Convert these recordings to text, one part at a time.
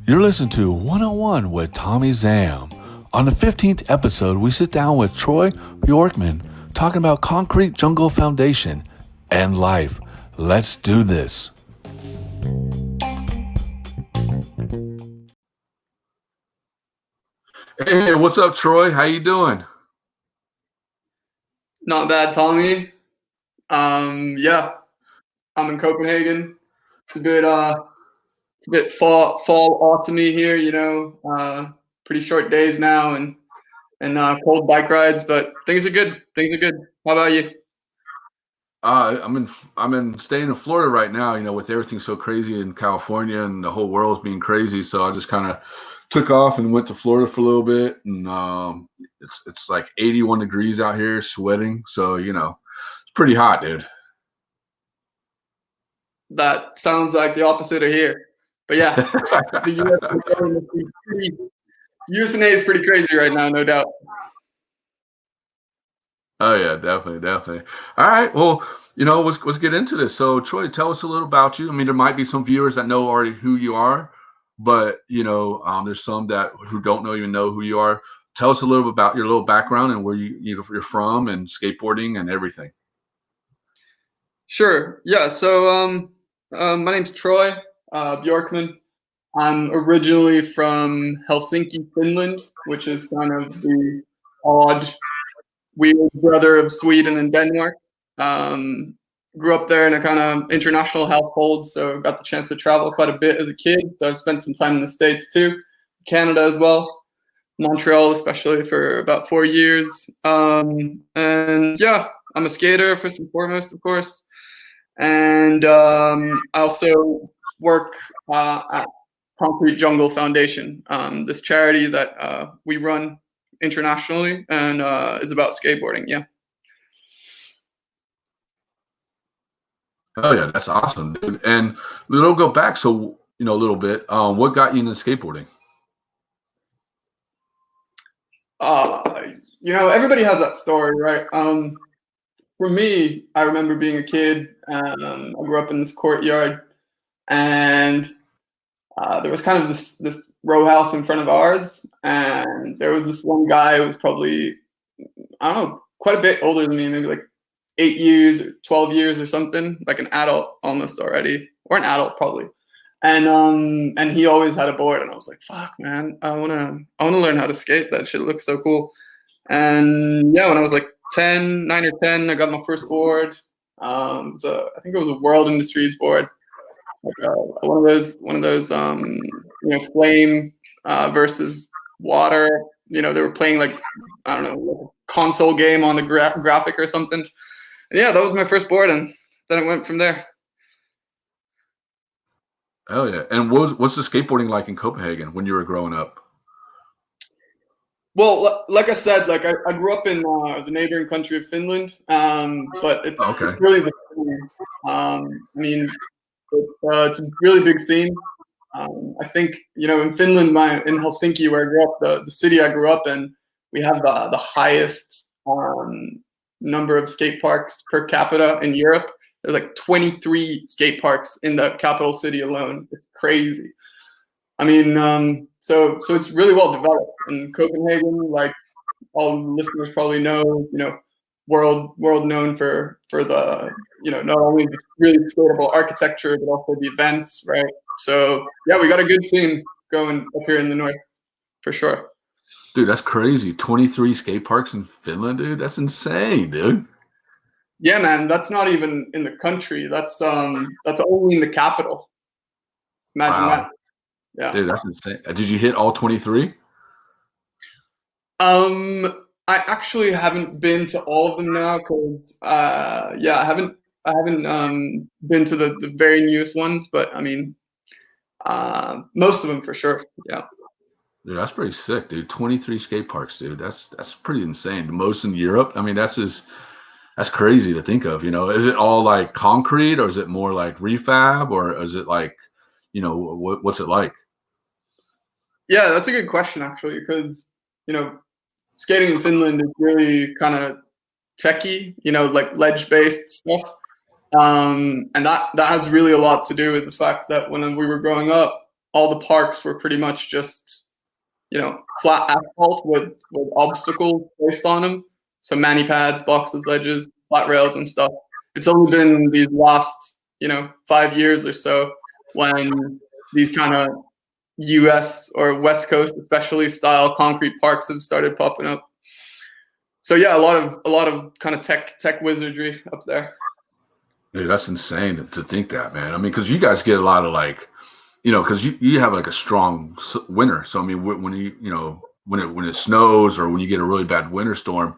You're listening to 101 with Tommie Zam. On the 15th episode, we sit down with Troy Björkman talking about concrete jungle foundation and life. Let's do this. Hey, what's up, Troy? How you doing? Not bad, Tommy. Yeah, I'm in Copenhagen. It's a bit fall autumny here, you know. Pretty short days now and cold bike rides, but things are good. Things are good. How about you? I'm staying in Florida right now, you know, with everything so crazy in California and the whole world's being crazy. So I just kind of took off and went to Florida for a little bit, and it's like 81 degrees out here, sweating. So, you know, it's pretty hot, dude. That sounds like the opposite of here. But yeah, the USA is pretty crazy right now, no doubt. Oh yeah, definitely. All right, well, you know, let's get into this. So, Troy, tell us a little about you. I mean, there might be some viewers that know already who you are, but you know, there's some that who don't even know who you are. Tell us a little bit about your little background and where you're from and skateboarding and everything. Sure. Yeah. So, my name's Troy Björkman. I'm originally from Helsinki, Finland, which is kind of the odd, weird brother of Sweden and Denmark. Grew up there in a kind of international household, so got the chance to travel quite a bit as a kid. So I've spent some time in the States too, Canada as well, Montreal especially for about 4 years. And yeah, I'm a skater first and foremost, of course. And I also work at Concrete Jungle Foundation, this charity that we run internationally and is about skateboarding. Yeah. Oh yeah, that's awesome, dude. And we'll go back, so you know, a little bit. What got you into skateboarding? You know, everybody has that story, right? For me, I remember being a kid. I grew up in this courtyard, and there was kind of this row house in front of ours, and there was this one guy who was probably, I don't know, quite a bit older than me, maybe like 8 years or 12 years or something, like an adult almost already, or an adult probably. And he always had a board, and I was like, fuck, man, I wanna learn how to skate. That shit looks so cool. And yeah, when I was like 9 or 10, I got my first board. I think it was a World Industries board, like one of those you know, flame versus water. You know, they were playing like, I don't know, like a console game on the graphic or something. And yeah, that was my first board, and then it went from there. Oh yeah. And what's the skateboarding like in Copenhagen when you were growing up? Well, like I said, like I grew up in the neighboring country of Finland, but it's really the same. I mean, it's a really big scene. I think, you know, in Finland, in Helsinki, where I grew up, the city I grew up in, we have the highest number of skate parks per capita in Europe. There's like 23 skate parks in the capital city alone. It's crazy. I mean, so it's really well developed in Copenhagen. Like all the listeners probably know, you know, world known for the, you know, not only the really skatable architecture but also the events, right? So yeah, we got a good scene going up here in the north for sure. Dude, that's crazy. 23 skate parks in Finland, dude. That's insane, dude. Yeah, man, that's not even in the country. That's only in the capital. Imagine that. Yeah. Dude, that's insane. Did you hit all 23? I actually haven't been to all of them now because yeah, I haven't been to the very newest ones, but I mean, most of them for sure. Yeah. Dude, that's pretty sick, dude. 23 skate parks, dude. That's pretty insane. The most in Europe. I mean, that's crazy to think of. You know, is it all like concrete, or is it more like refab, or is it like, you know, what's it like? Yeah, that's a good question actually, because, you know, skating in Finland is really kind of techie, you know, like ledge-based stuff. And that has really a lot to do with the fact that when we were growing up, all the parks were pretty much just, flat asphalt with obstacles placed on them. So mani pads, boxes, ledges, flat rails, and stuff. It's only been these last, 5 years or so when these kind of US or West Coast, especially style concrete parks have started popping up. So yeah, a lot of kind of tech wizardry up there. Dude, that's insane to think that, man. I mean, because you guys get a lot of like, because you have like a strong winter. So I mean, when when it snows or when you get a really bad winter storm,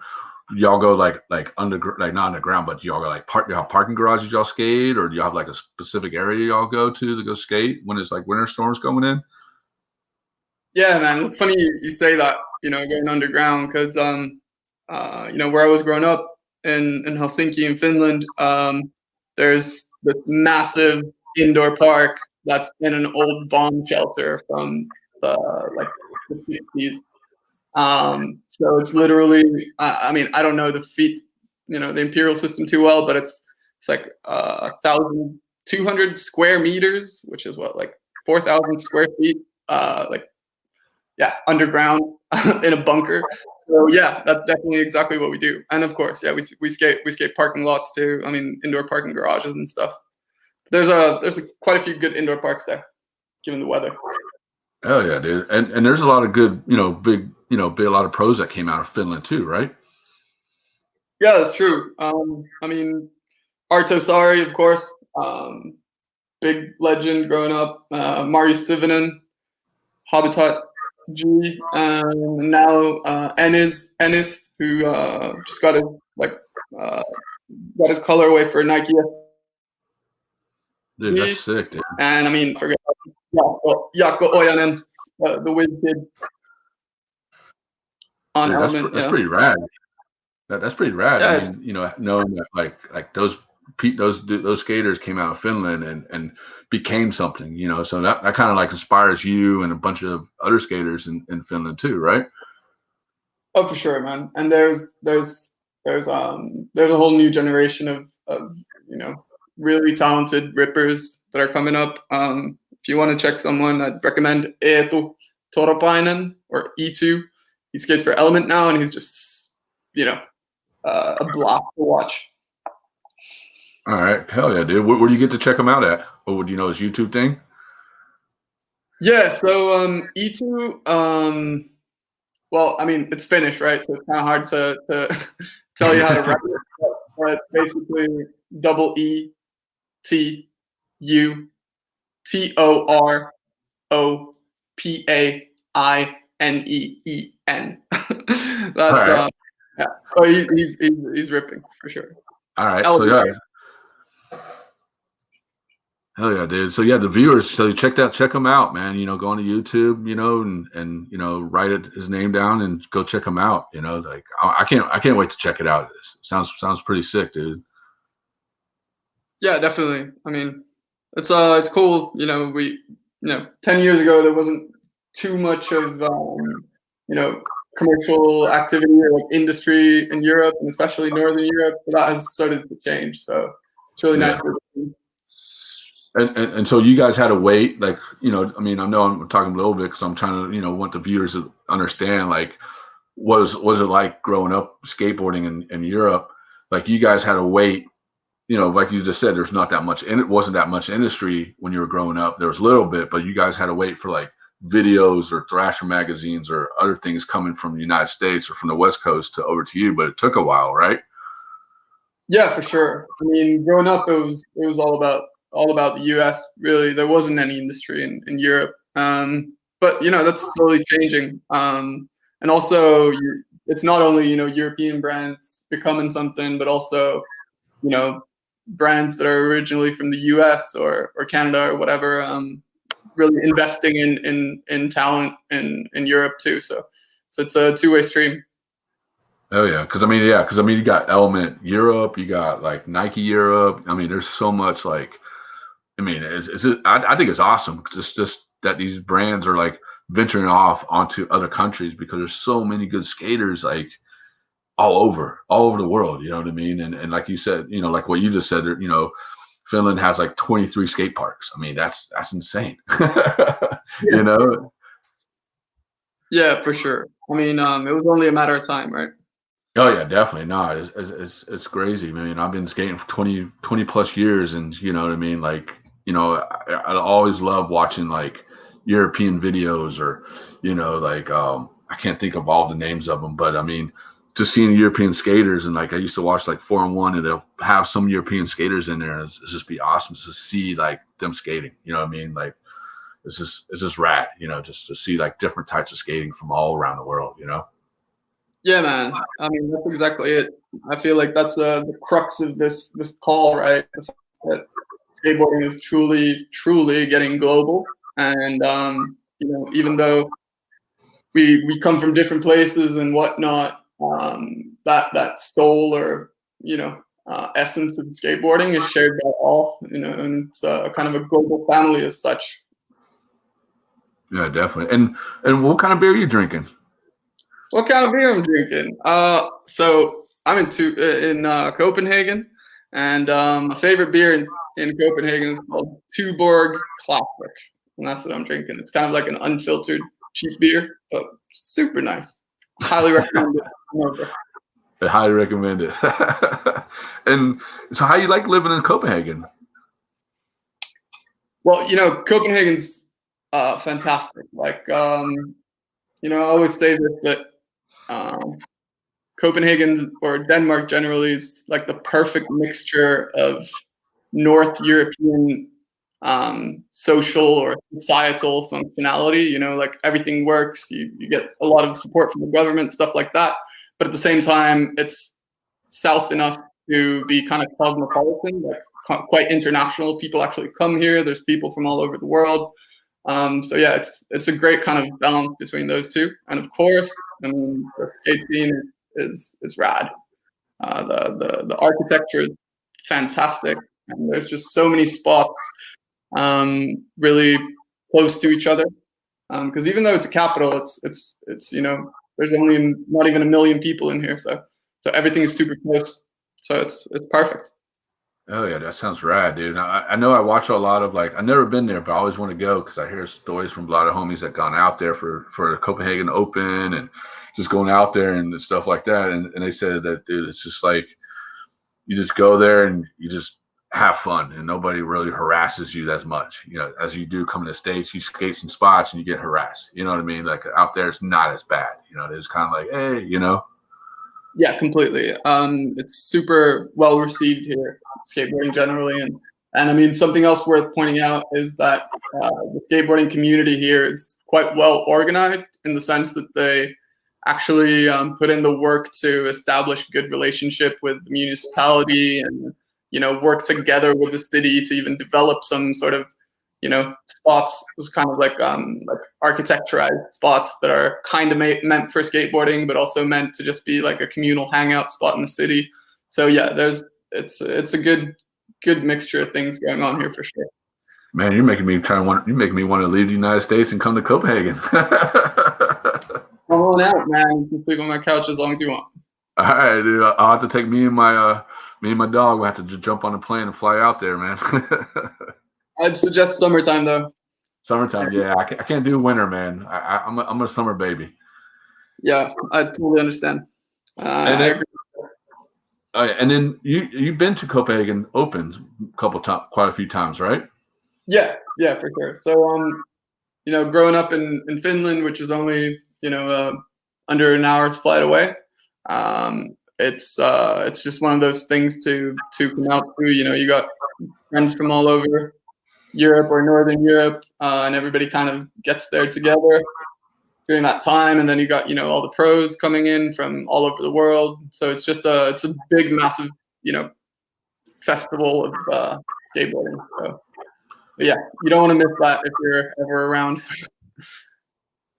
y'all go like under, like not underground, but y'all go like you have parking garages y'all skate, or do you have like a specific area y'all go to go skate when it's like winter storms coming in? Yeah, man, it's funny you say that, going underground, because where I was growing up in Helsinki in Finland, there's this massive indoor park that's in an old bomb shelter from the 60s. So it's literally, I mean, I don't know the imperial system too well, but it's like 1,200 square meters, which is what, like 4,000 square feet, underground in a bunker. So yeah, that's definitely exactly what we do. And of course, yeah, we skate parking lots too. I mean, indoor parking garages and stuff. There's quite a few good indoor parks there, given the weather. Hell yeah, dude. And there's a lot of good, big, a lot of pros that came out of Finland too, right? Yeah, that's true. I mean, Arto Saari, of course, big legend growing up. Marius Sivinen, Habitat G, and now Ennis, who just got his colorway for Nike. Dude, that's sick, dude. And I mean, forget Jaakko Ojanen, the whiz kid on Dude, Element. That's pretty rad. That's pretty rad. Yeah, I mean, knowing that like those skaters came out of Finland and became something, so that kind of like inspires you and a bunch of other skaters in Finland too, right? Oh, for sure, man. And there's a whole new generation of really talented rippers that are coming up. If you want to check someone, I'd recommend Eetu Toropainen, or E2. He skates for Element now, and he's just a blast to watch. All right, hell yeah, dude. Where do you get to check him out at? Or would you know his YouTube thing? Yeah, so E2, well, I mean, it's Finnish, right? So it's kind of hard to tell you how to write it, but basically EETUTOROPAINEEN. That's right. Yeah. Oh, he's ripping for sure. All right, so yeah. Hell yeah, dude. So yeah, the viewers, so check them out, man. Go on to YouTube, and write his name down and go check him out. Like I can't wait to check it out. It sounds pretty sick, dude. Yeah, definitely. I mean, it's cool. 10 years ago there wasn't too much of commercial activity or like industry in Europe, and especially Northern Europe. But that has started to change. So it's really nice. And so you guys had to wait, like, I mean, I know I'm talking a little bit because I'm trying to, want the viewers to understand, like, what was it like growing up skateboarding in Europe? Like, you guys had to wait, like you just said, there's not that much, and it wasn't that much industry when you were growing up. There was a little bit, but you guys had to wait for like videos or Thrasher magazines or other things coming from the United States or from the West Coast over to you, but it took a while, right? Yeah, for sure. I mean, growing up, it was all about the US. Really, there wasn't any industry in Europe, but that's slowly changing. And also, it's not only European brands becoming something, but also brands that are originally from the US or Canada or whatever, really investing in talent in Europe too. So it's a two-way stream. Oh yeah, because I mean, you got Element Europe, you got like Nike Europe. I mean, there's so much like. I mean, I think it's awesome. Just that these brands are like venturing off onto other countries because there's so many good skaters like all over the world. You know what I mean? And like you said, you know, like what you just said, you know, Finland has like 23 skate parks. I mean, that's insane. You know? Yeah, for sure. I mean, it was only a matter of time, right? Oh yeah, definitely. No, it's crazy. I mean, I've been skating for 20 plus years, and you know what I mean? Like, you know, I always love watching like European videos, or, you know, like, I can't think of all the names of them, but I mean, just seeing European skaters, and like I used to watch like 4-on-1, and they'll have some European skaters in there, and it's just be awesome to see like them skating. You know what I mean? Like, it's just rad, you know, just to see like different types of skating from all around the world, you know? Yeah, man. I mean, that's exactly it. I feel like that's the crux of this call, right? The fact that skateboarding is truly getting global, and you know, even though we come from different places and whatnot, that soul, or you know, essence of skateboarding is shared by all. You know, and it's kind of a global family as such. Yeah, definitely. And what kind of beer are you drinking? What kind of beer I'm drinking? So I'm in Copenhagen, and my favorite beer in Copenhagen is called Tuborg Classic, and that's what I'm drinking. It's kind of like an unfiltered cheap beer, but super nice. Highly recommend it. I highly recommend it. And so, how you like living in Copenhagen? Well, you know, Copenhagen's fantastic. Like, you know, I always say this, that Copenhagen, or Denmark generally, is like the perfect mixture of North European social or societal functionality. You know, like everything works. You get a lot of support from the government, stuff like that. But at the same time, it's south enough to be kind of cosmopolitan, like quite international. People actually come here. There's people from all over the world. So yeah, it's a great kind of balance between those two. And of course, I mean, the skate scene is rad. The architecture is fantastic, and there's just so many spots really close to each other. Because even though it's a capital, it's you know, there's only not even 1 million people in here, so everything is super close. So it's perfect. Oh yeah, that sounds rad, dude. I know I watch a lot of like, I've never been there, but I always want to go because I hear stories from a lot of homies that gone out there for the Copenhagen Open, and just going out there and stuff like that. And they said that, dude, it's just like you just go there and you just have fun, and nobody really harasses you as much, you know, as you do coming to the States. You skate some spots and you get harassed. You know what I mean? Like out there, it's not as bad. You know, it's kind of like, hey, you know. Yeah, completely. It's super well received here, skateboarding generally, and I mean, something else worth pointing out is that the skateboarding community here is quite well organized, in the sense that they actually put in the work to establish good relationship with the municipality, and you know, work together with the city to even develop some sort of, you know, spots. It was kind of like architecturized spots that are kind of meant for skateboarding, but also meant to just be like a communal hangout spot in the city. So yeah, it's a good mixture of things going on here for sure. Man, you're making me want to leave the United States and come to Copenhagen. Come on out, man. You can sleep on my couch as long as you want. All right, dude. I'll have to take me and my dog. We'll have to jump on a plane and fly out there, man. I'd suggest summertime though. Summertime, yeah. I can't do winter, man. I'm a summer baby. Yeah, I totally understand. I agree. And then you've been to Copenhagen Opens quite a few times, right? Yeah, for sure. So you know, growing up in Finland, which is only, you know, under an hour's flight away, it's just one of those things to come out to. You know, you got friends from all over Europe or Northern Europe, and everybody kind of gets there together during that time. And then you got, you know, all the pros coming in from all over the world. So it's just it's a big, massive, you know, festival of skateboarding. So, but yeah, you don't want to miss that if you're ever around.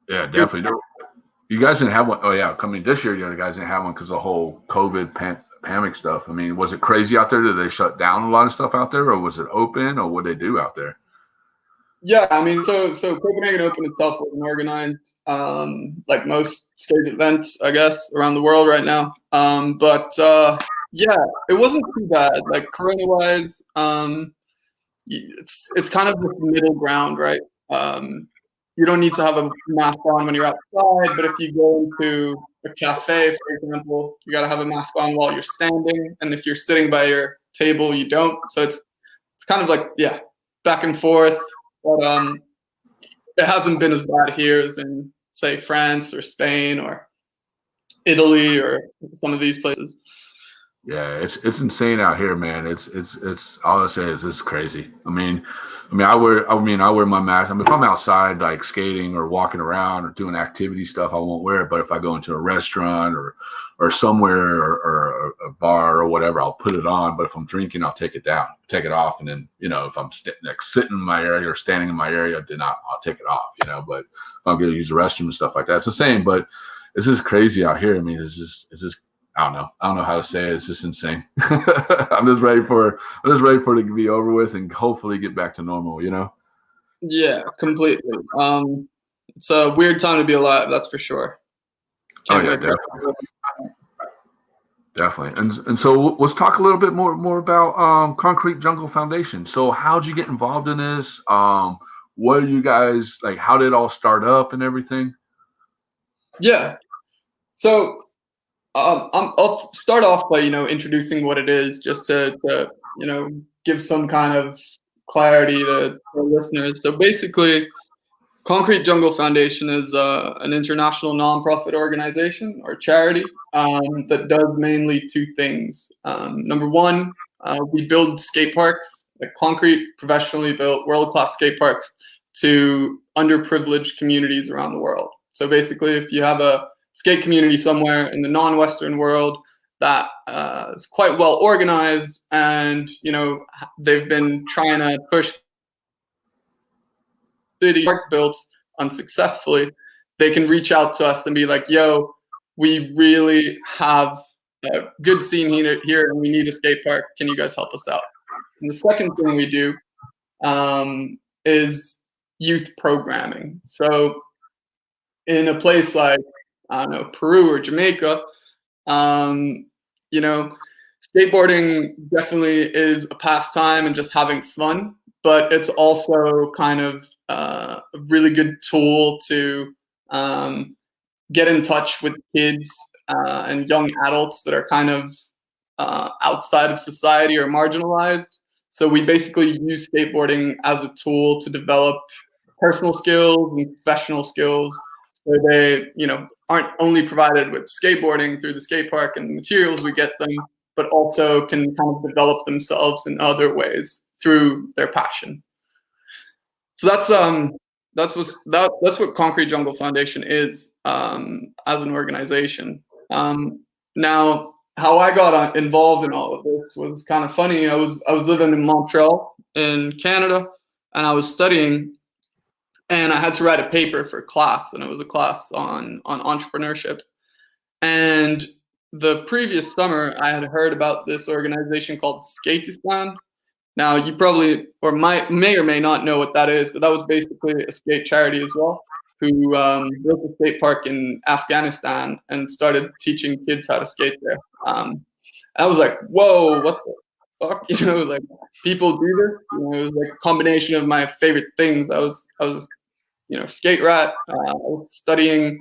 Yeah, definitely. You guys didn't have one. Oh yeah, coming this year, you guys didn't have one because of the whole COVID pandemic stuff. I mean, was it crazy out there? Did they shut down a lot of stuff out there, or was it open, or what did they do out there? Yeah, I mean, so Copenhagen Open itself wasn't organized, like most skate events, I guess, around the world right now. But yeah, it wasn't too bad. Like corona-wise, it's kind of the middle ground, right? You don't need to have a mask on when you're outside, but if you go into a cafe, for example, you got to have a mask on while you're standing, and if you're sitting by your table, you don't. So it's kind of like, yeah, back and forth. But it hasn't been as bad here as in, say, France or Spain or Italy or some of these places. Yeah, it's insane out here, man. It's all I say is it's crazy. I wear my mask. I mean, if I'm outside like skating or walking around or doing activity stuff, I won't wear it. But if I go into a restaurant or somewhere or a bar or whatever, I'll put it on. But if I'm drinking, I'll take it down, take it off, and then if I'm like sitting in my area or standing in my area, then I'll take it off. But if I'm going to use the restroom and stuff like that, it's the same. But it's just crazy out here. I mean, it's just I don't know. I don't know how to say it. It's just insane. I'm just ready for it to be over with and hopefully get back to normal. Yeah, completely. It's a weird time to be alive, that's for sure. Can't wait. Definitely. And so let's talk a little bit more about Concrete Jungle Foundation. So how'd you get involved in this? What are you guys like? How did it all start up and everything? Yeah. So I'll start off by introducing what it is, just to give some kind of clarity to listeners. So basically, Concrete Jungle Foundation is an international nonprofit organization or charity that does mainly two things. Number one, we build skate parks, like concrete, professionally built, world-class skate parks to underprivileged communities around the world. So basically, if you have a skate community somewhere in the non-Western world that is quite well organized, and they've been trying to push city park built unsuccessfully, they can reach out to us and be like, "Yo, we really have a good scene here, and we need a skate park. Can you guys help us out?" And the second thing we do is youth programming. So in a place like, I don't know, Peru or Jamaica, skateboarding definitely is a pastime and just having fun, but it's also kind of a really good tool to get in touch with kids and young adults that are kind of outside of society or marginalized. So we basically use skateboarding as a tool to develop personal skills and professional skills. So they, aren't only provided with skateboarding through the skate park and the materials we get them, but also can kind of develop themselves in other ways through their passion. So that's what Concrete Jungle Foundation is as an organization. Now, how I got involved in all of this was kind of funny. I was living in Montreal in Canada, and I was studying, and I had to write a paper for class, and it was a class on entrepreneurship. And the previous summer, I had heard about this organization called Skatistan. Now, you probably may or may not know what that is, but that was basically a skate charity as well, who built a skate park in Afghanistan and started teaching kids how to skate there. I was like, whoa, what the fuck? Like, people do this? It was like a combination of my favorite things. I was skate rat. I was studying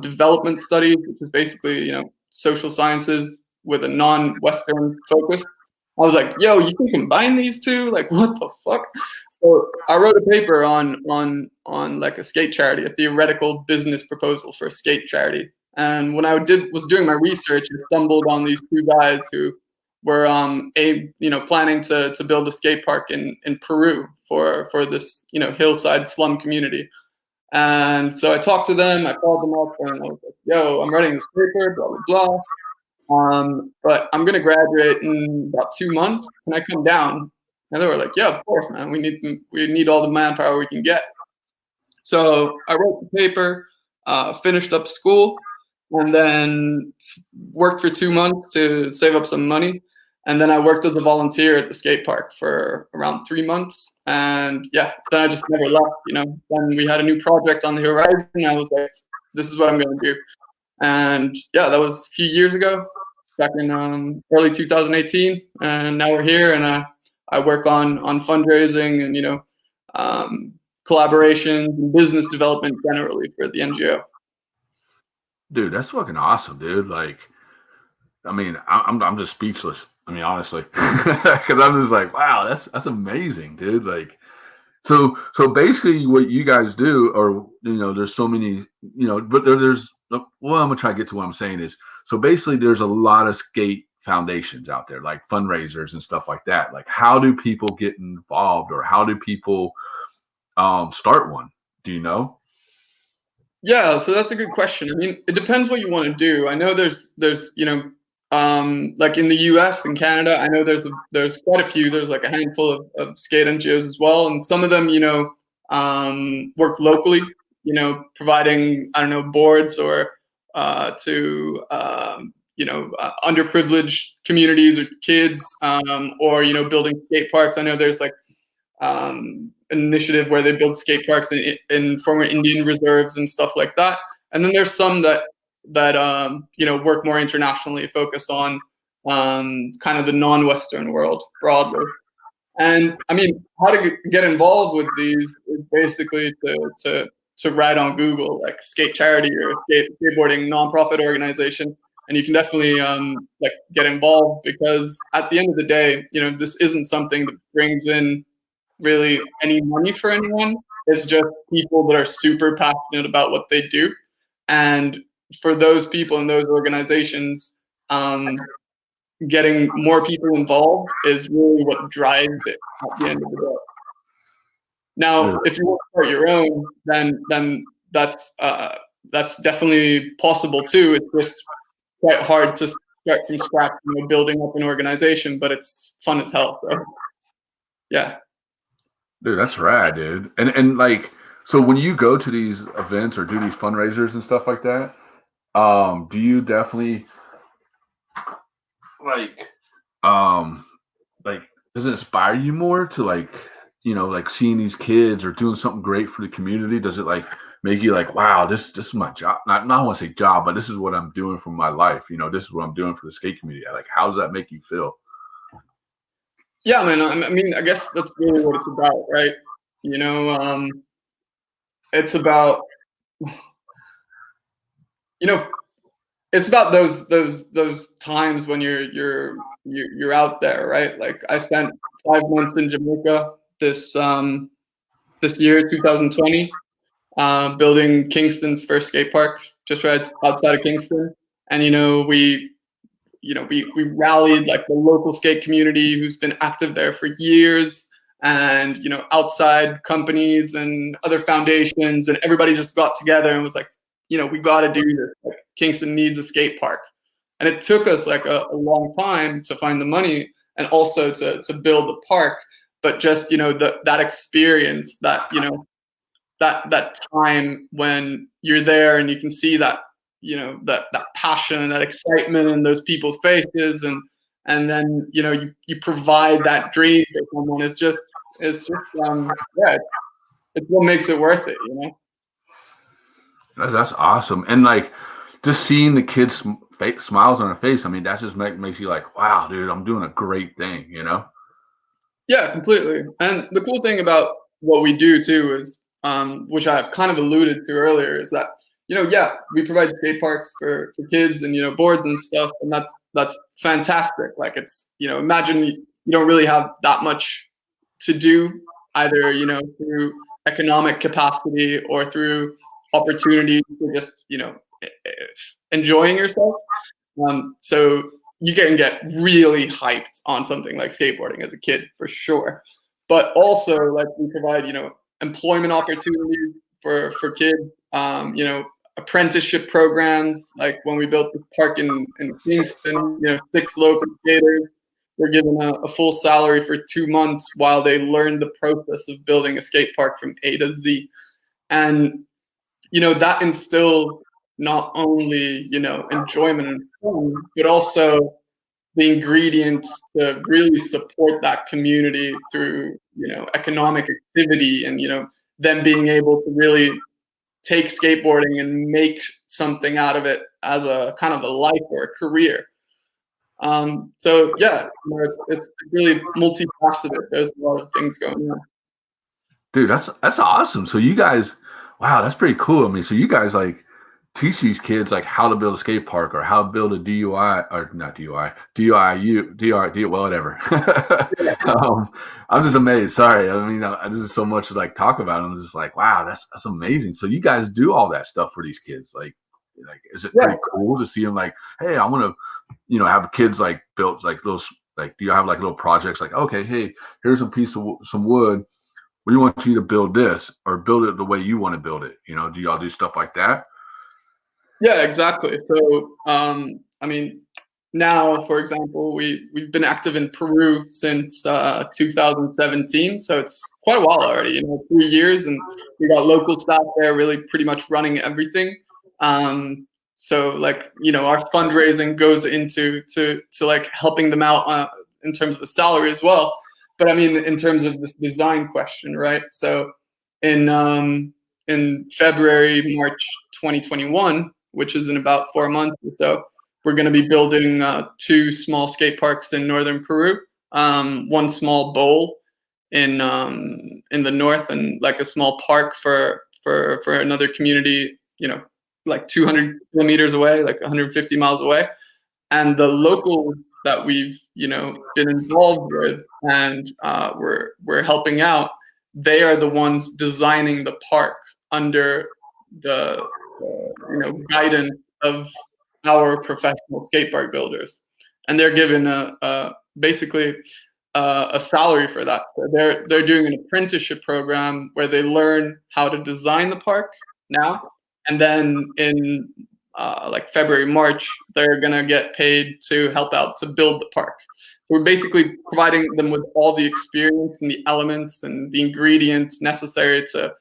development studies, which is basically, social sciences with a non-Western focus. I was like, yo, you can combine these two? Like, what the fuck? So I wrote a paper on like a skate charity, a theoretical business proposal for a skate charity. And when I was doing my research, I stumbled on these two guys who were planning to build a skate park in Peru for this hillside slum community. And so I talked to them, I called them up, and I was like, yo, I'm writing this paper, blah blah blah. But I'm gonna graduate in about 2 months. Can I come down? And they were like, yeah, of course, man. We need all the manpower we can get. So I wrote the paper, finished up school, and then worked for 2 months to save up some money. And then I worked as a volunteer at the skate park for around 3 months. And yeah, then I just never left, you know. Then we had a new project on the horizon. I was like, this is what I'm going to do. And yeah, that was a few years ago, back in early 2018. And now we're here, and I work on fundraising and, you know, collaborations and business development generally for the NGO. Dude, that's fucking awesome, dude. Like, I mean, I'm just speechless. I mean, honestly, because I'm just like, wow, that's amazing, dude. Like, so basically, what you guys do, or you know, there's so many, you know, but there's well, I'm gonna try to get to what I'm saying is, so basically, there's a lot of skate foundations out there, like fundraisers and stuff like that. Like, how do people get involved, or how do people start one? Do you know? Yeah, so that's a good question. I mean, it depends what you want to do. I know there's you know, like in the US and Canada, I know there's quite a few. There's like a handful of skate NGOs as well, and some of them, you know, work locally, you know, providing, I don't know, boards or to you know, underprivileged communities or kids, or you know, building skate parks. I know there's like an initiative where they build skate parks in former Indian reserves and stuff like that. And then there's some that you know, work more internationally, focus on kind of the non-Western world broadly. And I mean, how to get involved with these is basically to write on Google like skate charity or skateboarding nonprofit organization, and you can definitely like get involved, because at the end of the day, you know, this isn't something that brings in really any money for anyone. It's just people that are super passionate about what they do, and for those people in those organizations, getting more people involved is really what drives it at the end of the day. Now, if you want to start your own, then that's definitely possible too. It's just quite hard to start from scratch, you know, building up an organization, but it's fun as hell. So, yeah. Dude, that's rad, dude. And like, so when you go to these events or do these fundraisers and stuff like that, do you definitely like like does it inspire you more to like, you know, like seeing these kids or doing something great for the community? Does it like make you like, wow, this is my job? Not want to say job, but this is what I'm doing for my life. You know, this is what I'm doing for the skate community. Like, how does that make you feel? Yeah, man. I mean, I guess that's really what it's about, right? You know, it's about, you know, it's about those times when you're out there, right? Like I spent 5 months in Jamaica this year, 2020, building Kingston's first skate park, just right outside of Kingston. And we rallied like the local skate community who's been active there for years, and outside companies and other foundations, and everybody just got together and was like, we got to do this. Like, Kingston needs a skate park. And it took us like a long time to find the money and also to build the park. But just, that experience, that time when you're there and you can see that, that passion and that excitement in those people's faces. And then, you provide that dream for someone. It's what makes it worth it. That's awesome. And like just seeing the kids' smiles on their face, I mean, that just makes you like, wow, dude, I'm doing a great thing, Yeah, completely. And the cool thing about what we do too is, which I kind of alluded to earlier, is that, we provide skate parks for kids and, boards and stuff. And that's fantastic. Like, it's, imagine you don't really have that much to do either, through economic capacity or through opportunity for just, enjoying yourself. So you can get really hyped on something like skateboarding as a kid, for sure. But also, like, we provide, employment opportunities for kids, apprenticeship programs. Like when we built the park in Kingston, 6 local skaters were given a full salary for 2 months while they learned the process of building a skate park from A to Z. And, that instills not only, enjoyment and fun, but also the ingredients to really support that community through, economic activity and, them being able to really take skateboarding and make something out of it as a kind of a life or a career. So yeah, it's really multifaceted. There's a lot of things going on. Dude, that's awesome. So you guys, wow, that's pretty cool. I mean, so you guys like teach these kids like how to build a skate park or how to build a DUI or not DUI, DIU, DR, whatever. I'm just amazed. Sorry. I mean, this is so much to like talk about. I'm just like, wow, that's amazing. So you guys do all that stuff for these kids. Like, is it pretty cool to see them like, hey, I want to, have kids like build like little, like, do you have like little projects like, okay, hey, here's a piece of some wood. We want you to build this or build it the way you want to build it. Do y'all do stuff like that? Yeah, exactly. So, I mean, now, for example, we've been active in Peru since 2017, so it's quite a while already. 3 years, and we got local staff there, really pretty much running everything. So, like, our fundraising goes into to like helping them out in terms of the salary as well. But I mean, in terms of this design question, right? So, in February, March 2021, which is in about 4 months or so, we're going to be building 2 small skate parks in northern Peru, 1 small bowl in the north, and like a small park for another community, like 200 kilometers away, like 150 miles away. And the locals that we've been involved with and we're helping out, they are the ones designing the park under the guidance of our professional skate park builders, and they're given basically a salary for that. So they're doing an apprenticeship program where they learn how to design the park now, and then in like February, March, they're gonna get paid to help out to build the park. We're basically providing them with all the experience and the elements and the ingredients necessary to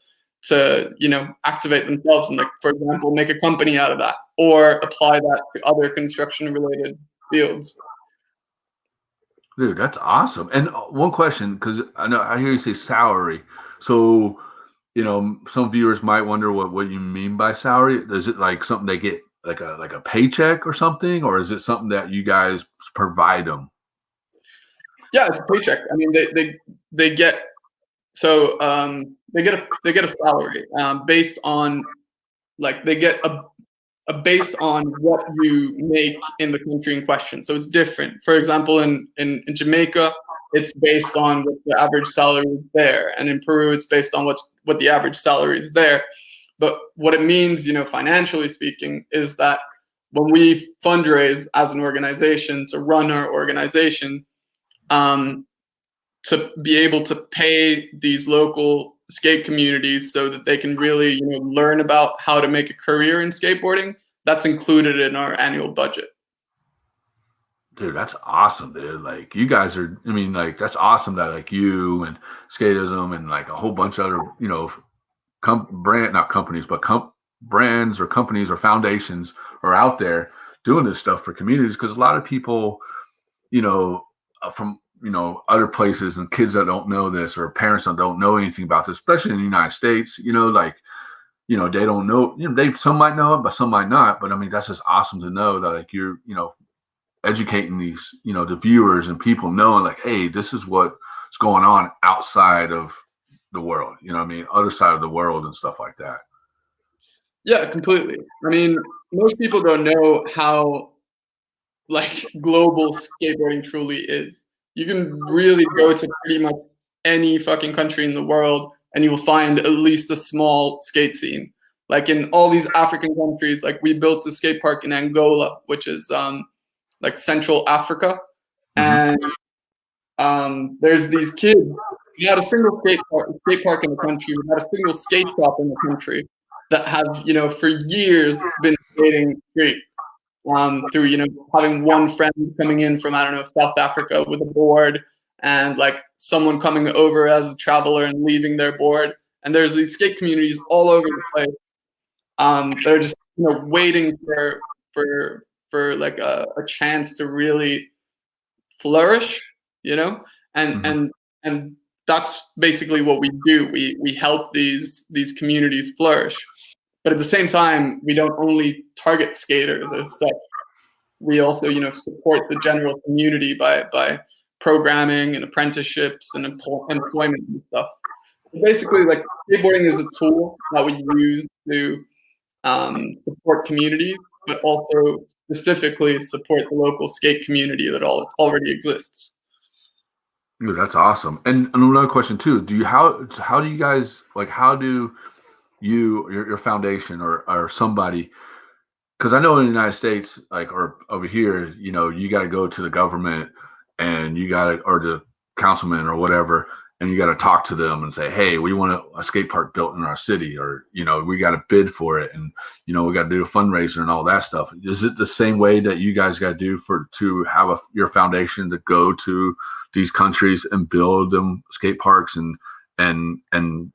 activate themselves and, like, for example, make a company out of that or apply that to other construction related fields. Dude, that's awesome. And one question, because I hear you say salary. So, some viewers might wonder what you mean by salary. Is it like something they get like a paycheck or something, or is it something that you guys provide them? Yeah, it's a paycheck. I mean, they get so they get a salary based on, like, they get a based on what you make in the country in question. So it's different. For example, in Jamaica, it's based on what the average salary is there, and in Peru, it's based on what the average salary is there. But what it means, financially speaking, is that when we fundraise as an organization to run our organization, to be able to pay these local skate communities so that they can really, learn about how to make a career in skateboarding, that's included in our annual budget. Dude, that's awesome, dude. Like, you guys are, I mean, like, that's awesome that like you and Skatism and like a whole bunch of other, not companies, but brands or companies or foundations are out there doing this stuff for communities, because a lot of people, from other places and kids that don't know this or parents that don't know anything about this, especially in the United States, like, they don't know, some might know it, but some might not. But I mean, that's just awesome to know that like you're, educating these, the viewers and people knowing like, hey, this is what's going on outside of the world, other side of the world and stuff like that. Yeah, completely. I mean, most people don't know how, like, global skateboarding truly is. You can really go to pretty much any fucking country in the world and you will find at least a small skate scene. Like in all these African countries, like we built a skate park in Angola, which is like Central Africa. Mm-hmm. And there's these kids. We had a single skate park in the country. We had a single skate shop in the country that have, for years been skating street. Through having one friend coming in from, I don't know, South Africa with a board, and like someone coming over as a traveler and leaving their board. And there's these skate communities all over the place. They're just waiting for like a chance to really flourish, and Mm-hmm. and that's basically what we do. We help these communities flourish, but at the same time, we don't only target skaters as such. We also, support the general community by programming and apprenticeships and employment and stuff. Basically, like, skateboarding is a tool that we use to support communities, but also specifically support the local skate community that already exists. Dude, that's awesome. And another question too, how do you guys, like, how do your foundation or somebody, because I know in the United States, like, or over here, you got to go to the government and you got to, or the councilman or whatever, and you got to talk to them and say, hey, we want a skate park built in our city, or, we got to bid for it, and, we got to do a fundraiser and all that stuff. Is it the same way that you guys got to do to have your foundation to go to these countries and build them skate parks and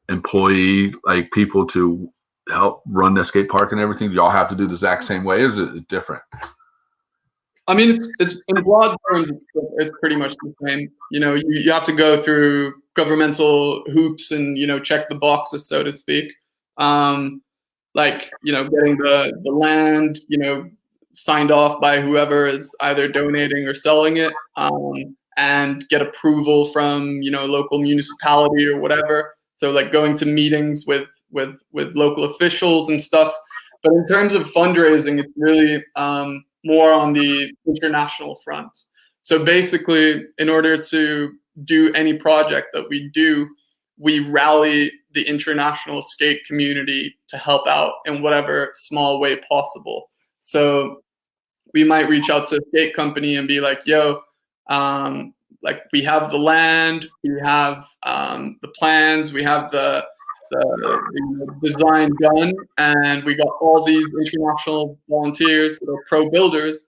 employee, like, people to help run the skate park and everything? Do y'all have to do the exact same way, or is it different? I mean, it's in broad terms, it's pretty much the same. You have to go through governmental hoops and check the boxes, so to speak. Like, getting the land signed off by whoever is either donating or selling it, and get approval from local municipality or whatever. So, like, going to meetings with local officials and stuff. But in terms of fundraising, it's really more on the international front. So basically, in order to do any project that we do, we rally the international skate community to help out in whatever small way possible. So we might reach out to a skate company and be like, yo, like, we have the land, we have the plans, we have the design done, and we got all these international volunteers that are pro builders,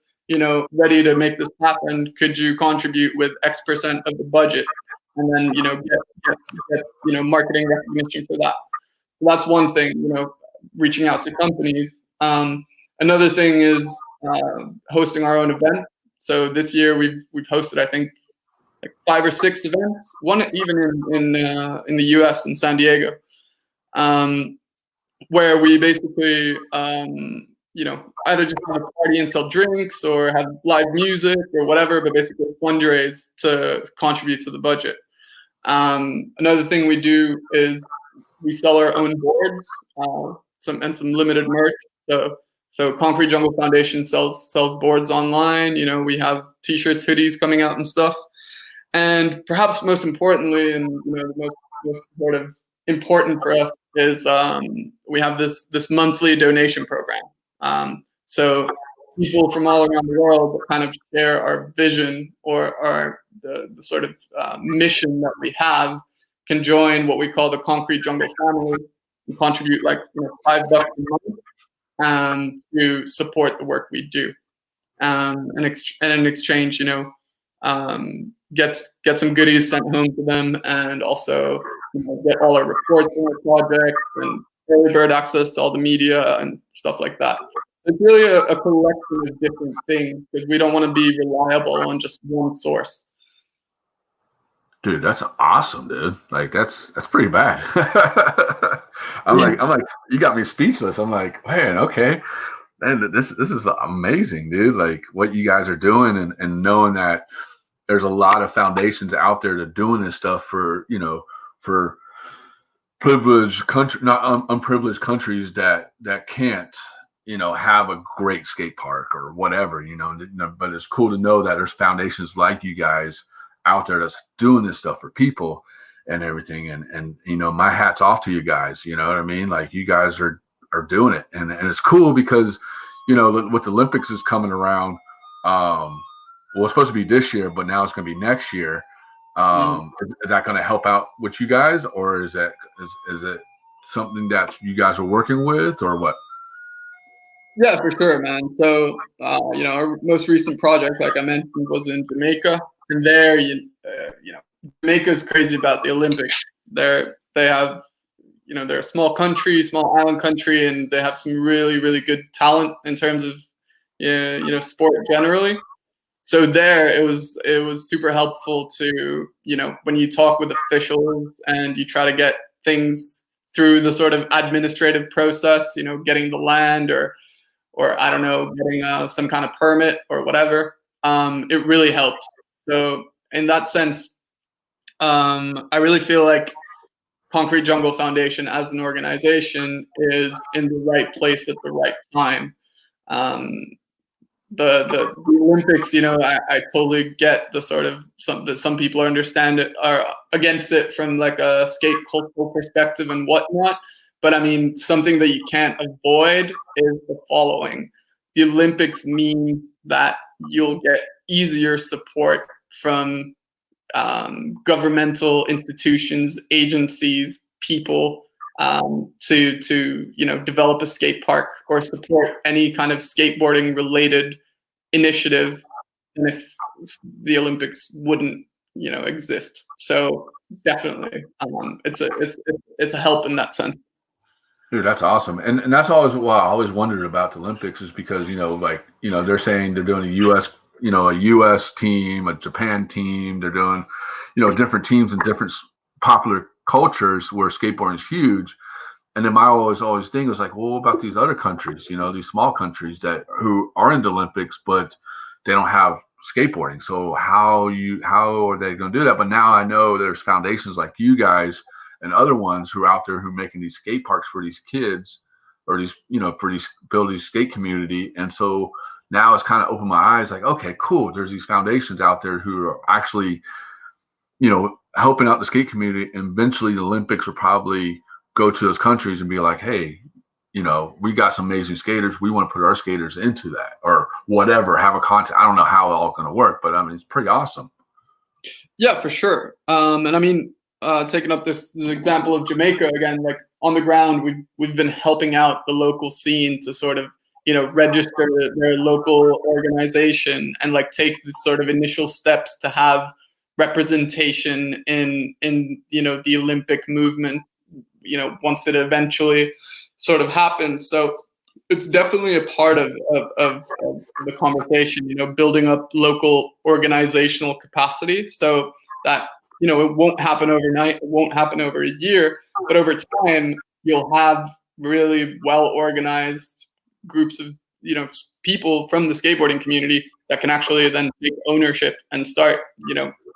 ready to make this happen. Could you contribute with X% of the budget, and then get marketing recognition for that? So that's one thing, reaching out to companies. Another thing is hosting our own event. So this year we've hosted, I think, like 5 or 6 events. One even in the U.S. in San Diego. Where we basically, either just have a party and sell drinks or have live music or whatever, but basically fundraise to contribute to the budget. Another thing we do is we sell our own boards, some limited merch. So Concrete Jungle Foundation sells boards online. We have T-shirts, hoodies coming out and stuff. And perhaps most importantly, and the most sort of important for us is we have this monthly donation program. So people from all around the world that kind of share our vision or the sort of mission that we have can join what we call the Concrete Jungle family and contribute like $5 a month to support the work we do. And in exchange, get some goodies sent home to them, and also get all our reports on our projects and early bird access to all the media and stuff like that. It's really a collection of different things because we don't want to be reliable on just one source. Dude, that's awesome, dude. Like, that's pretty bad. I'm like, you got me speechless. I'm like, man, okay. Man, this is amazing, dude. Like, what you guys are doing, and knowing that there's a lot of foundations out there that are doing this stuff for privileged country, not unprivileged countries that can't, have a great skate park or whatever, but it's cool to know that there's foundations like you guys out there that's doing this stuff for people and everything. And my hat's off to you guys, you know what I mean? Like, you guys are doing it. And it's cool because, with the Olympics is coming around, well, it's supposed to be this year, but now it's going to be next year. Is that going to help out with you guys, or is it something that you guys are working with, or what? Yeah, for sure, man. So, our most recent project, like I mentioned, was in Jamaica, and there, Jamaica is crazy about the Olympics. They have, they're a small island country, and they have some really, really good talent in terms of, sport generally. so there it was super helpful to, when you talk with officials and you try to get things through the sort of administrative process, getting the land or I don't know, getting some kind of permit or whatever. It really helps. So in that sense, I really feel like Concrete Jungle Foundation as an organization is in the right place at the right time. The Olympics, I totally get the sort of some people are against it from like a skate cultural perspective and whatnot. But I mean, something that you can't avoid is the following: the Olympics means that you'll get easier support from governmental institutions, agencies, people to develop a skate park or support any kind of skateboarding related initiative, and if the Olympics wouldn't exist. So definitely it's a help in that sense. Dude, that's awesome. And that's always what I always wondered about the Olympics, is because, they're saying they're doing a US team, a Japan team, they're doing, different teams in different popular cultures where skateboarding is huge. And then my always thing was like, well, what about these other countries, these small countries who are in the Olympics, but they don't have skateboarding. So how are they going to do that? But now I know there's foundations like you guys and other ones who are out there who are making these skate parks for these kids, or these, build these skate community. And so now it's kind of opened my eyes, like, okay, cool. There's these foundations out there who are actually, helping out the skate community. And eventually the Olympics will probably go to those countries and be like, hey, we got some amazing skaters. We want to put our skaters into that, or whatever, have a contest. I don't know how it's all going to work, but I mean, it's pretty awesome. Yeah, for sure. And I mean, taking up this example of Jamaica again, like on the ground, we've been helping out the local scene to sort of, register their local organization and like take the sort of initial steps to have representation in the Olympic movement, once it eventually sort of happens. So it's definitely a part of the conversation, building up local organizational capacity, so that it won't happen overnight, it won't happen over a year, but over time you'll have really well organized groups of people from the skateboarding community that can actually then take ownership and start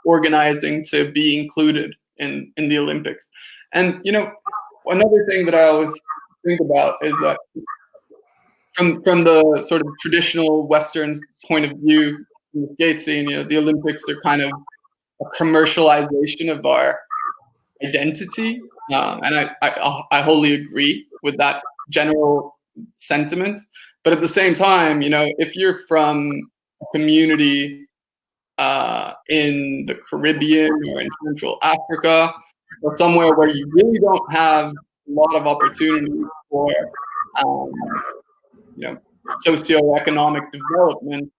organizing to be included in the Olympics. And another thing that I always think about is that from the sort of traditional Western point of view in the skate scene, the Olympics are kind of a commercialization of our identity, and I wholly agree with that general sentiment. But at the same time, if you're from a community in the Caribbean or in Central Africa, or somewhere where you really don't have a lot of opportunity for socioeconomic development,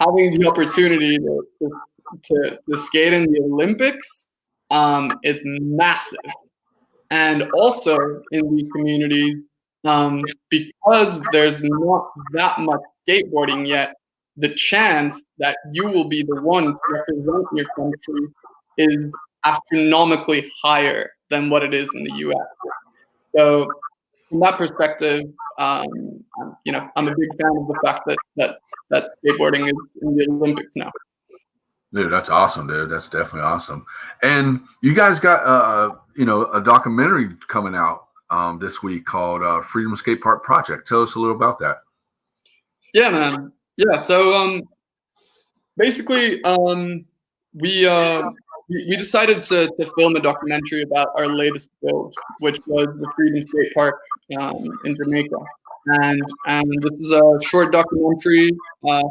having the opportunity to skate in the Olympics is massive. And also in these communities, because there's not that much skateboarding yet, the chance that you will be the one to represent your country is astronomically higher than what it is in the US. So from that perspective, I'm a big fan of the fact that skateboarding is in the Olympics now. Dude, that's awesome, dude. That's definitely awesome. And you guys got a documentary coming out this week called Freedom Skate Park Project. Tell us a little about that. Yeah, man. Yeah. So basically, we decided to film a documentary about our latest build, which was the Freedom Skate Park in Jamaica. And this is a short documentary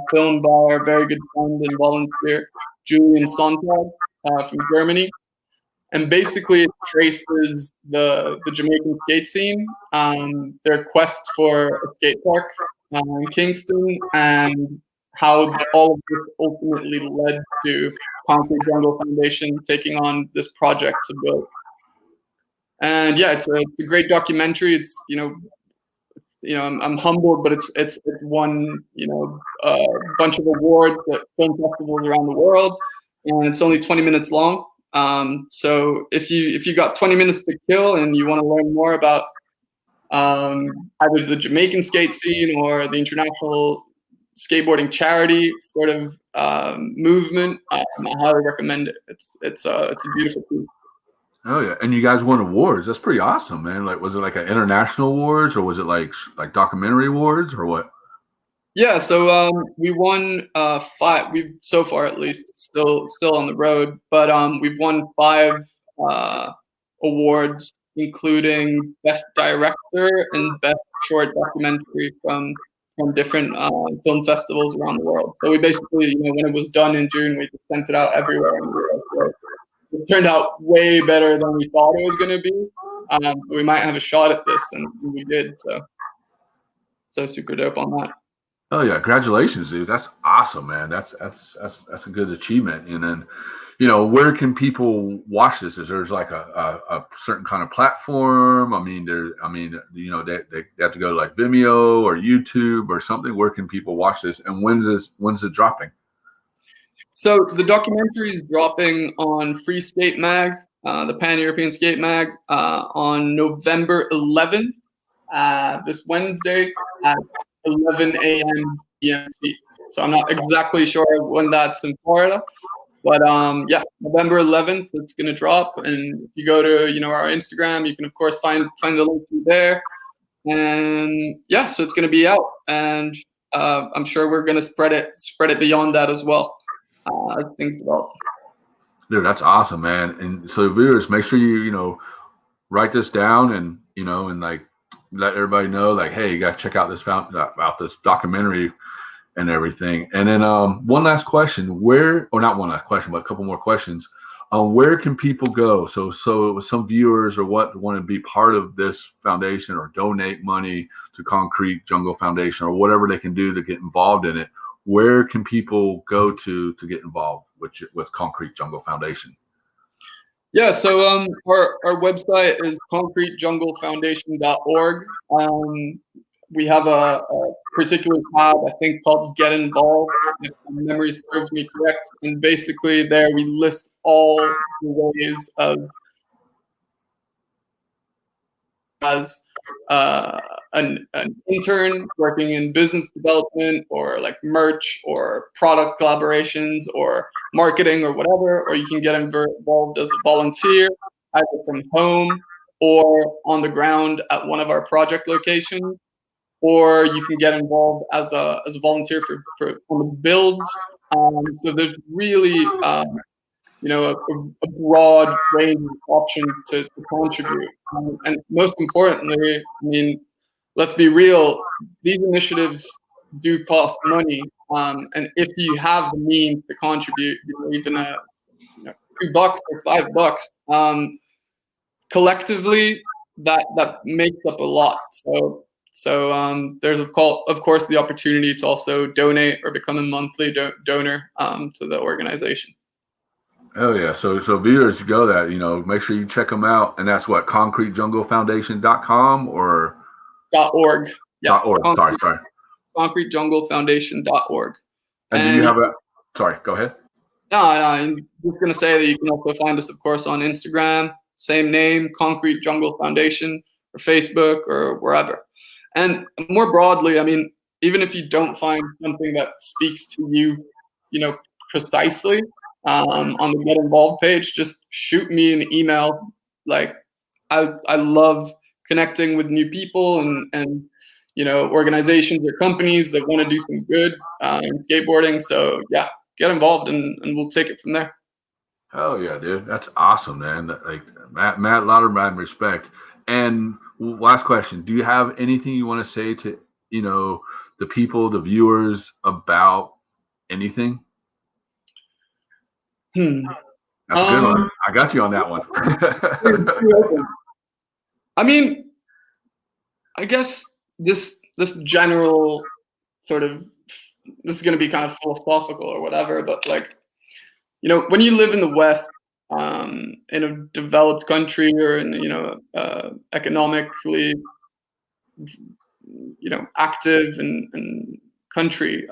filmed by our very good friend and volunteer, Julian Sontag from Germany. And basically it traces the Jamaican skate scene, their quest for a skate park in Kingston, and how all of this ultimately led to Concrete Jungle Foundation taking on this project to build. And yeah, it's a great documentary. It's I'm humbled, but it's won, bunch of awards at film festivals around the world, and it's only 20 minutes long. So if you got 20 minutes to kill and you want to learn more about either the Jamaican skate scene or the international skateboarding charity sort of movement, I highly recommend it. It's a beautiful piece. Oh yeah, and you guys won awards. That's pretty awesome, man. Like, was it like an international awards, or was it like documentary awards, or what? Yeah, so we won 5. We've so far, at least, still on the road, but we've won 5 awards, including Best Director and Best Short Documentary from different film festivals around the world. So we basically, when it was done in June, we just sent it out everywhere in Europe. So it turned out way better than we thought it was going to be. We might have a shot at this, and we did. So super dope on that. Oh yeah, congratulations, dude. That's awesome, man. That's a good achievement. And then, where can people watch this? Is there's like a certain kind of platform? They have to go to like Vimeo or YouTube or something. Where can people watch this? And when's it dropping? So the documentary is dropping on Free Skate Mag, the Pan-European Skate Mag, on November 11th, this Wednesday at 11 a.m. GMT. So I'm not exactly sure when that's in Florida, but yeah, November 11th it's gonna drop. And if you go to our Instagram, you can of course find the link there. And yeah, so it's gonna be out, and I'm sure we're gonna spread it beyond that as well as things develop. Dude, that's awesome, man. And so viewers, make sure you write this down and and like let everybody know, like, hey, you got to check out about this documentary and everything. And then one last question, not one last question, but a couple more questions. Where can people go? So some viewers or what want to be part of this foundation or donate money to Concrete Jungle Foundation or whatever they can do to get involved in it. Where can people go to get involved with Concrete Jungle Foundation? Yeah, so our website is concretejunglefoundation.org. We have a particular tab, I think, called Get Involved, if my memory serves me correct. And basically there we list all the ways of as an intern working in business development or like merch or product collaborations or marketing or whatever, or you can get involved as a volunteer either from home or on the ground at one of our project locations, or you can get involved as a volunteer on the builds. So there's really a broad range of options to contribute. And most importantly, I mean, let's be real, these initiatives do cost money. And if you have the means to contribute, even $2 or $5, collectively, that makes up a lot. So there's of course the opportunity to also donate or become a monthly donor to the organization. Oh yeah, so viewers, you go that make sure you check them out, and that's what concretejunglefoundation.com or .org. Yeah. .org. Sorry. Concretejunglefoundation.org. And do you have a? Sorry, go ahead. No, I'm just gonna say that you can also find us, of course, on Instagram, same name, Concrete Jungle Foundation, or Facebook, or wherever. And more broadly, I mean, even if you don't find something that speaks to you, precisely, on the Get Involved page, just shoot me an email. Like, I love connecting with new people and organizations or companies that want to do some good in skateboarding. So yeah, get involved and we'll take it from there. Oh yeah, dude, that's awesome, man. Like Matt, a lot of respect. And last question: do you have anything you want to say to the people, the viewers about anything? That's a good one. I got you on that one. I mean, I guess this general sort of, this is going to be kind of philosophical or whatever, but like, when you live in the West, in a developed country or in economically active and country,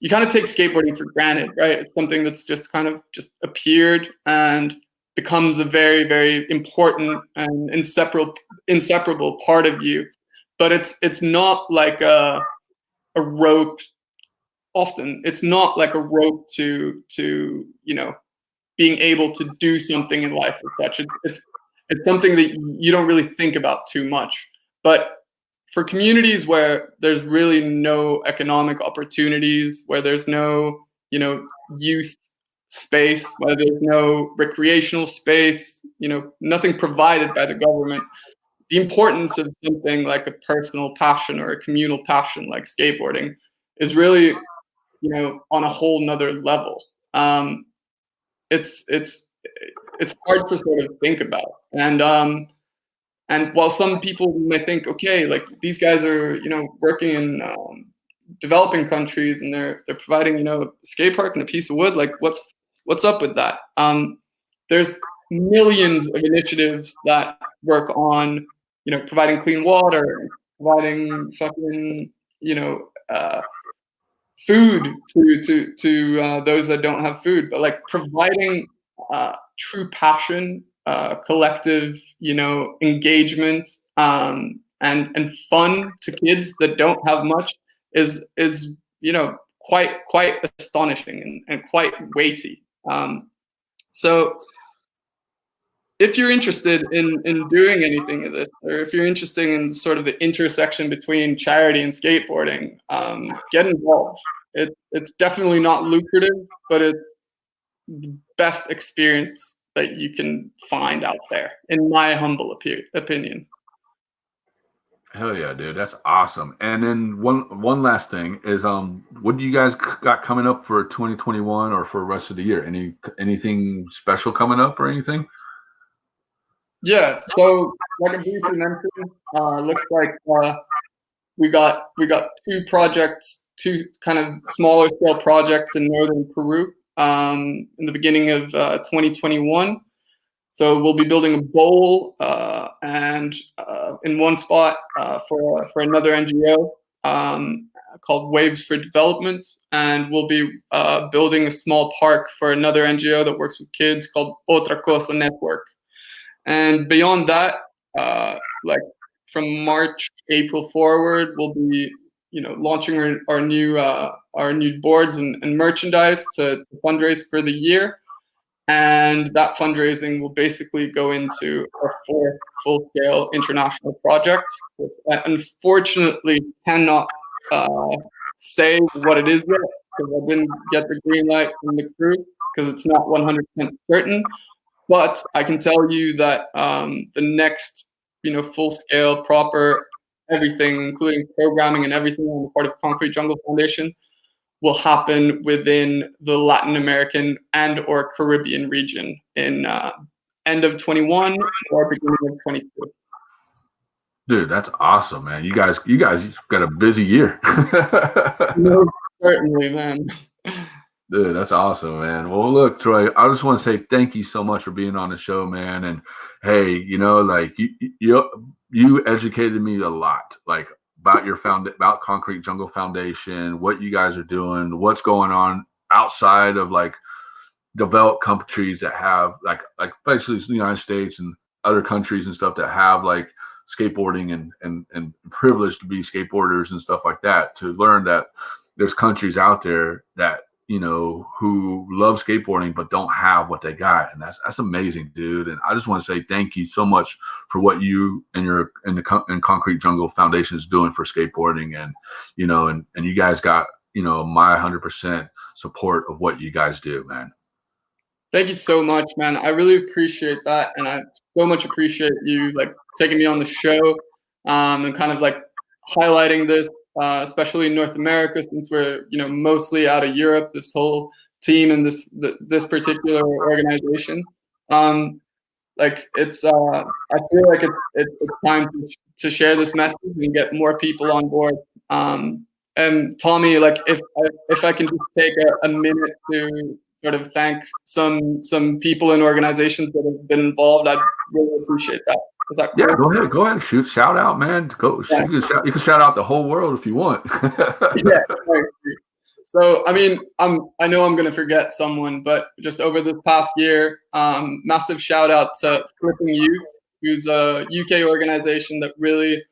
you kind of take skateboarding for granted, right? It's something that's just kind of just appeared and becomes a very, very important and inseparable part of you. But it's not like a rope. Often it's not like a rope to being able to do something in life as such. It's something that you don't really think about too much. But for communities where there's really no economic opportunities, where there's no, youth space, where there's no recreational space, nothing provided by the government, the importance of something like a personal passion or a communal passion like skateboarding is really, on a whole nother level. It's hard to sort of think about. And while some people may think, okay, like these guys are, working in developing countries and they're providing, a skate park and a piece of wood, like what's up with that? There's millions of initiatives that work on, providing clean water, providing fucking, food to those that don't have food, but like providing true passion, collective, engagement, and fun to kids that don't have much is quite astonishing and quite weighty. So if you're interested in doing anything of this, or if you're interested in sort of the intersection between charity and skateboarding, get involved. It's definitely not lucrative, but it's the best experience that you can find out there, in my humble opinion. Hell yeah, dude, that's awesome. And then one last thing is, what do you guys got coming up for 2021 or for the rest of the year? Anything special coming up or anything? Yeah, so like I briefly mentioned, looks like we got two kind of smaller scale projects in northern Peru in the beginning of 2021. So we'll be building a bowl and in one spot for another NGO called Waves for Development, and we'll be building a small park for another NGO that works with kids called Otra Cosa Network. And beyond that, like from March, April forward, we'll be, launching our new boards and merchandise to fundraise for the year. And that fundraising will basically go into our fourth full-scale international project. I unfortunately cannot say what it is yet because I didn't get the green light from the crew because it's not 100% certain. But I can tell you that the next, full-scale, proper everything, including programming and everything on the part of Concrete Jungle Foundation, will happen within the Latin American and or Caribbean region in end of 21 or beginning of 22. Dude, that's awesome, man. You guys got a busy year. No, certainly, man. Dude, that's awesome, man. Well, look, Troy, I just want to say thank you so much for being on the show, man. And hey, like you educated me a lot, like about Concrete Jungle Foundation, what you guys are doing, what's going on outside of like developed countries that have like basically the United States and other countries and stuff that have like skateboarding and privileged to be skateboarders and stuff like that. To learn that there's countries out there that who love skateboarding but don't have what they got, and that's amazing, dude. And I just want to say thank you so much for what you and Concrete Jungle Foundation is doing for skateboarding, and and you guys got my 100% support of what you guys do, man. Thank you so much, man. I really appreciate that, and I so much appreciate you like taking me on the show and kind of like highlighting this. Especially in North America, since we're mostly out of Europe, this whole team and this particular organization, like it's I feel like it's time to share this message and get more people on board. And Tommie, like if I can just take a minute to sort of thank some people and organizations that have been involved, I'd really appreciate that. Is that Yeah, cool? go ahead, shout out, man. Yeah. You can shout out the whole world if you want. Yeah. Right. So, I mean, I know I'm gonna forget someone, but just over this past year, massive shout out to Flipping Youth, who's a UK organization that really,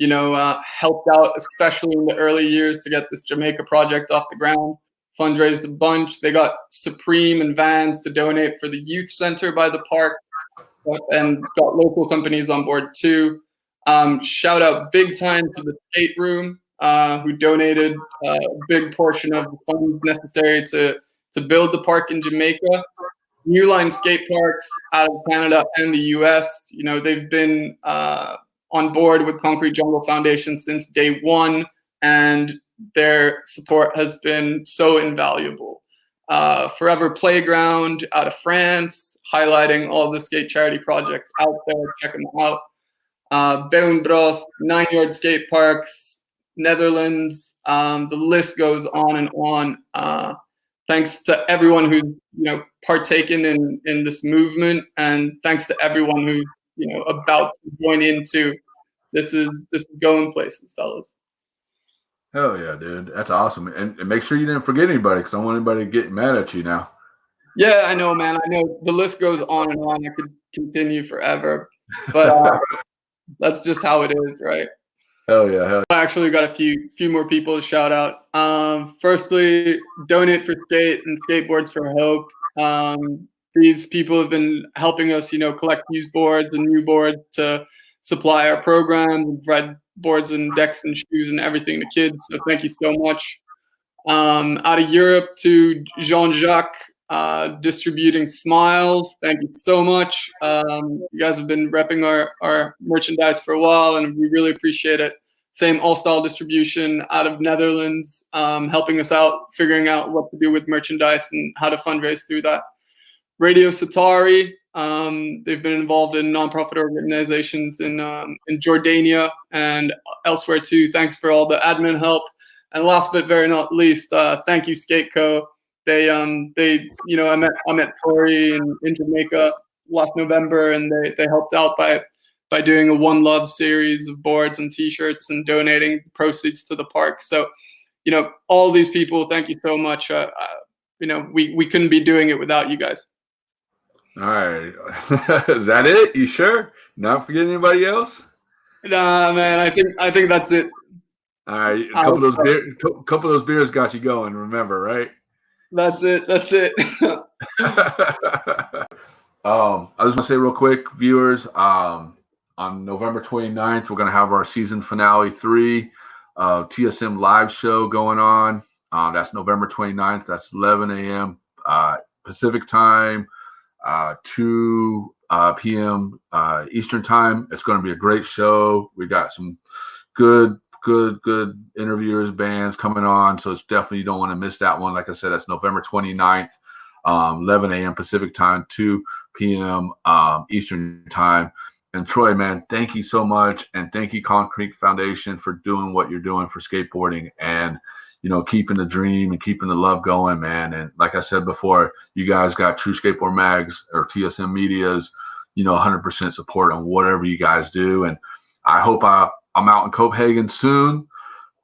helped out, especially in the early years, to get this Jamaica project off the ground. Fundraised a bunch. They got Supreme and vans to donate for the youth center by the park, and got local companies on board too. Shout out big time to the Skate Room, who donated a big portion of the funds necessary to build the park in Jamaica. New Line skate parks out of Canada and the US, they've been on board with Concrete Jungle Foundation since day one, and their support has been so invaluable. Forever Playground out of France, highlighting all the skate charity projects out there. Check them out. Beun Bros, 9 Yard Skate Parks, Netherlands. The list goes on and on. Thanks to everyone who's partaken in this movement, and thanks to everyone who's about to join into this is going places, fellas. Hell yeah, dude. That's awesome. And make sure you didn't forget anybody, because I don't want anybody to get mad at you now. Yeah, I know, man. I know the list goes on and on. I could continue forever, but that's just how it is, right? Hell yeah. I actually got a few more people to shout out. Firstly, Donate for Skate and Skateboards for Hope. These people have been helping us, collect used boards and new boards to supply our programs and provide boards and decks and shoes and everything to kids. So thank you so much. Out of Europe to Jean-Jacques, distributing Smiles. Thank you so much. You guys have been repping our merchandise for a while, and we really appreciate it. Same All-Style Distribution out of Netherlands, helping us out, figuring out what to do with merchandise and how to fundraise through that. Radio Satari, they've been involved in nonprofit organizations in Jordania and elsewhere too. Thanks for all the admin help. And last but very not least, thank you, Skateco. I met Tori in Jamaica last November, and they helped out by doing a One Love series of boards and T-shirts and donating proceeds to the park. So, all these people, thank you so much. We couldn't be doing it without you guys. All right. Is that it? You sure? Not forgetting anybody else? Nah, man. I think that's it. All right. A couple of those beers got you going. Remember, right? That's it. I just want to say real quick, viewers, on November 29th, we're going to have our season finale 3 TSM live show going on. That's November 29th. That's 11 a.m. Pacific time, 2 p.m. Eastern time. It's going to be a great show. We got some good interviewers, bands coming on. So it's definitely, you don't want to miss that one. Like I said, that's November 29th, 11 a.m. Pacific time, 2 p.m. Eastern time. And Troy, man, thank you so much. And thank you, Concrete Foundation, for doing what you're doing for skateboarding and, keeping the dream and keeping the love going, man. And like I said before, you guys got True Skateboard Mags or TSM Media's, 100% support on whatever you guys do. And I hope I'm out in Copenhagen soon.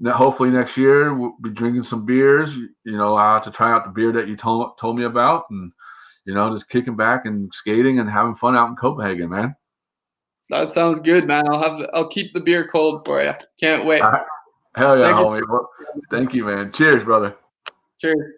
Hopefully next year we'll be drinking some beers. I have to try out the beer that you told me about, and just kicking back and skating and having fun out in Copenhagen, man. That sounds good, man. I'll keep the beer cold for you. Can't wait. All right. Hell yeah, homie. Well, thank you, man. Cheers, brother. Cheers.